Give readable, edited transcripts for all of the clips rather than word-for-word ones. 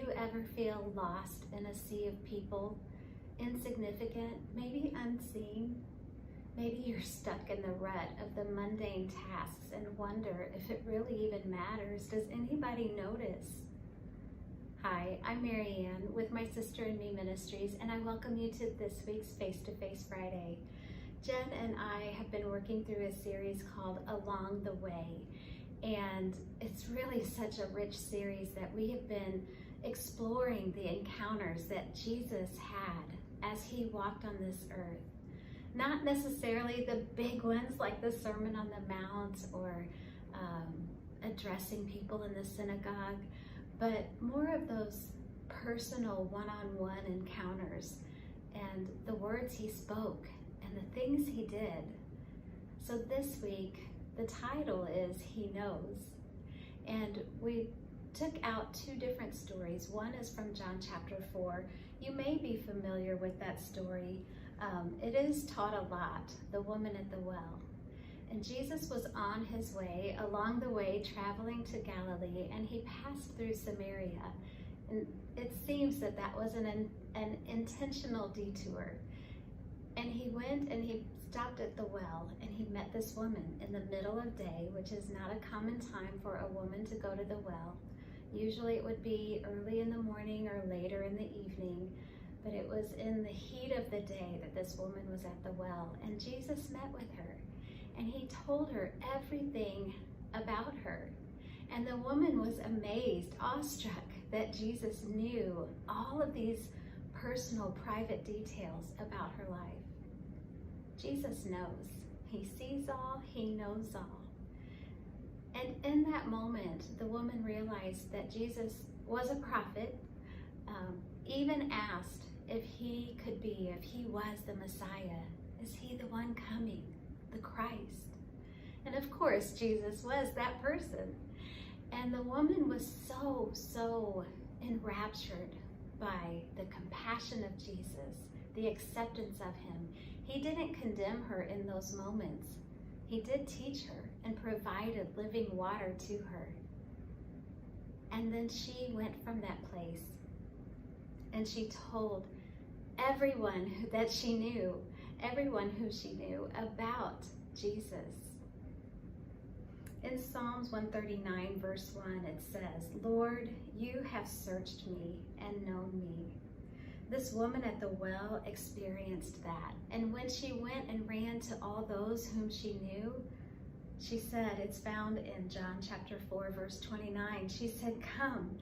you ever feel lost in a sea of people, insignificant, maybe unseen? Maybe you're stuck in the rut of the mundane tasks and wonder if it really even matters. Does anybody notice? Hi, I'm Mary Ann with my Sister and Me Ministries, and I welcome you to this week's Face-to-Face Friday. Jen and I have been working through a series called Along the Way, and it's really such a rich series that we have been exploring the encounters that Jesus had as he walked on this earth. Not necessarily the big ones like the Sermon on the Mount or addressing people in the synagogue, but more of those personal one-on-one encounters and the words he spoke and the things he did. So this week, the title is He Knows. And we took out two different stories. One is from John chapter 4. You may be familiar with that story. It is taught a lot, the woman at the well. And Jesus was on his way, along the way, traveling to Galilee, and he passed through Samaria. And it seems that that was an intentional detour. And he went and he stopped at the well, and he met this woman in the middle of day, which is not a common time for a woman to go to the well. Usually it would be early in the morning or later in the evening. But it was in the heat of the day that this woman was at the well, and Jesus met with her, and he told her everything about her. And the woman was amazed, awestruck that Jesus knew all of these personal, private details about her life. Jesus knows. He sees all, he knows all. And in that moment, the woman realized that Jesus was a prophet, even asked if he was the Messiah. Is he the one coming, the Christ? And of course, Jesus was that person. And the woman was so enraptured by the compassion of Jesus, the acceptance of him. He didn't condemn her in those moments. He did teach her and provided living water to her. And then she went from that place and she told everyone that she knew, everyone who she knew about Jesus. In Psalms 139 verse 1, it says, "Lord, you have searched me and known me." This woman at the well experienced that. And when she went and ran to all those whom she knew, she said, it's found in John chapter 4 verse 29, she said, "Come,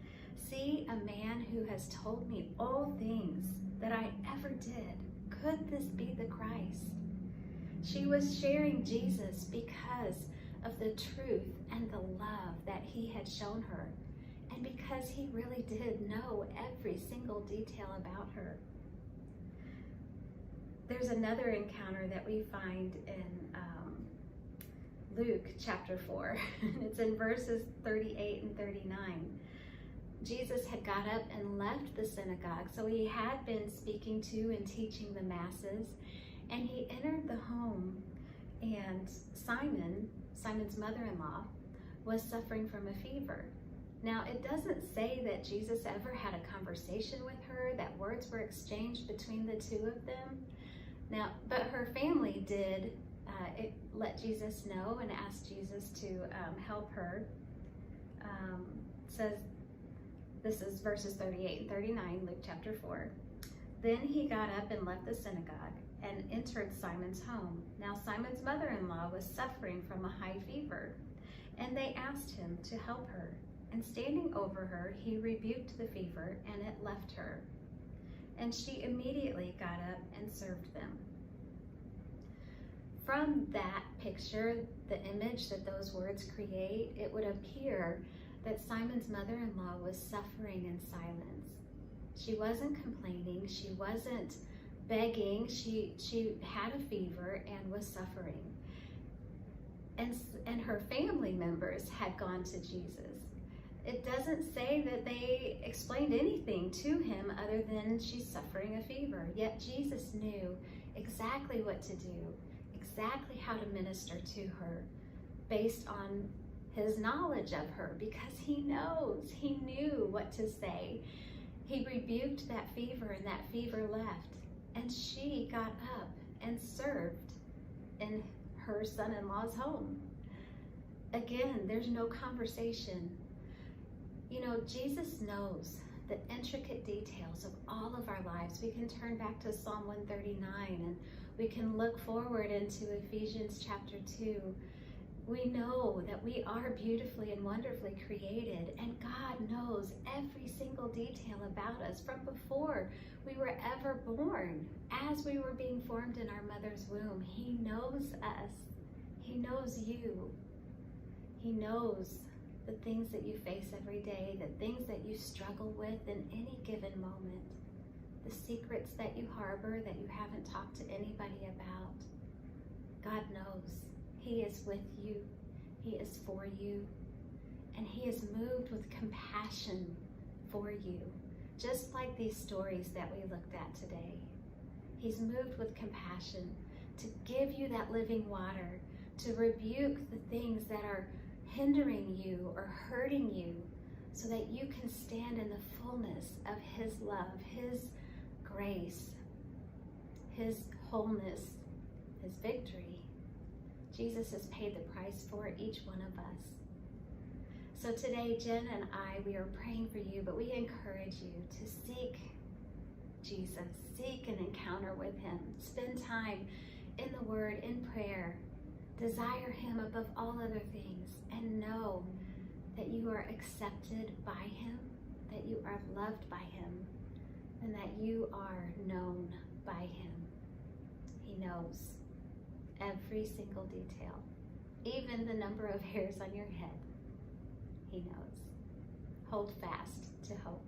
see a man who has told me all things that I ever did. Could this be the Christ?" She was sharing Jesus because of the truth and the love that he had shown her, and because he really did know every single detail about her. There's another encounter that we find in Luke chapter 4. It's in verses 38 and 39. Jesus had got up and left the synagogue, so he had been speaking to and teaching the masses, and he entered the home, and Simon's mother-in-law, was suffering from a fever. Now, it doesn't say that Jesus ever had a conversation with her, that words were exchanged between the two of them. Now, but her family did let Jesus know and asked Jesus to help her. Says, this is verses 38 and 39, Luke chapter 4. Then he got up and left the synagogue and entered Simon's home. Now Simon's mother-in-law was suffering from a high fever, and they asked him to help her. And standing over her, he rebuked the fever, and it left her. And she immediately got up and served them. From that picture, the image that those words create, it would appear that Simon's mother-in-law was suffering in silence. She wasn't complaining, she wasn't begging, she had a fever and was suffering. And her family members had gone to Jesus. It doesn't say that they explained anything to him other than she's suffering a fever. Yet Jesus knew exactly what to do, exactly how to minister to her based on his knowledge of her, because he knew what to say. He rebuked that fever, and that fever left. And she got up and served in her son-in-law's home. Again, there's no conversation. You know, Jesus knows the intricate details of all of our lives. We can turn back to Psalm 139, and we can look forward into Ephesians chapter 2. We know that we are beautifully and wonderfully created, and God knows every single detail about us from before we were ever born. As we were being formed in our mother's womb, He knows us. He knows you. He knows the things that you face every day, the things that you struggle with in any given moment, the secrets that you harbor that you haven't talked to anybody about. God knows. He is with you. He is for you. And He is moved with compassion for you, just like these stories that we looked at today. He's moved with compassion to give you that living water, to rebuke the things that are hindering you or hurting you, so that you can stand in the fullness of His love, His grace, His wholeness, His victory. Jesus has paid the price for each one of us. So today, Jen and I, we are praying for you, but we encourage you to seek Jesus, seek an encounter with Him, spend time in the Word, in prayer, desire Him above all other things, and know that you are accepted by Him, that you are loved by Him, and that you are known by Him. He knows every single detail, even the number of hairs on your head. He knows. Hold fast to hope.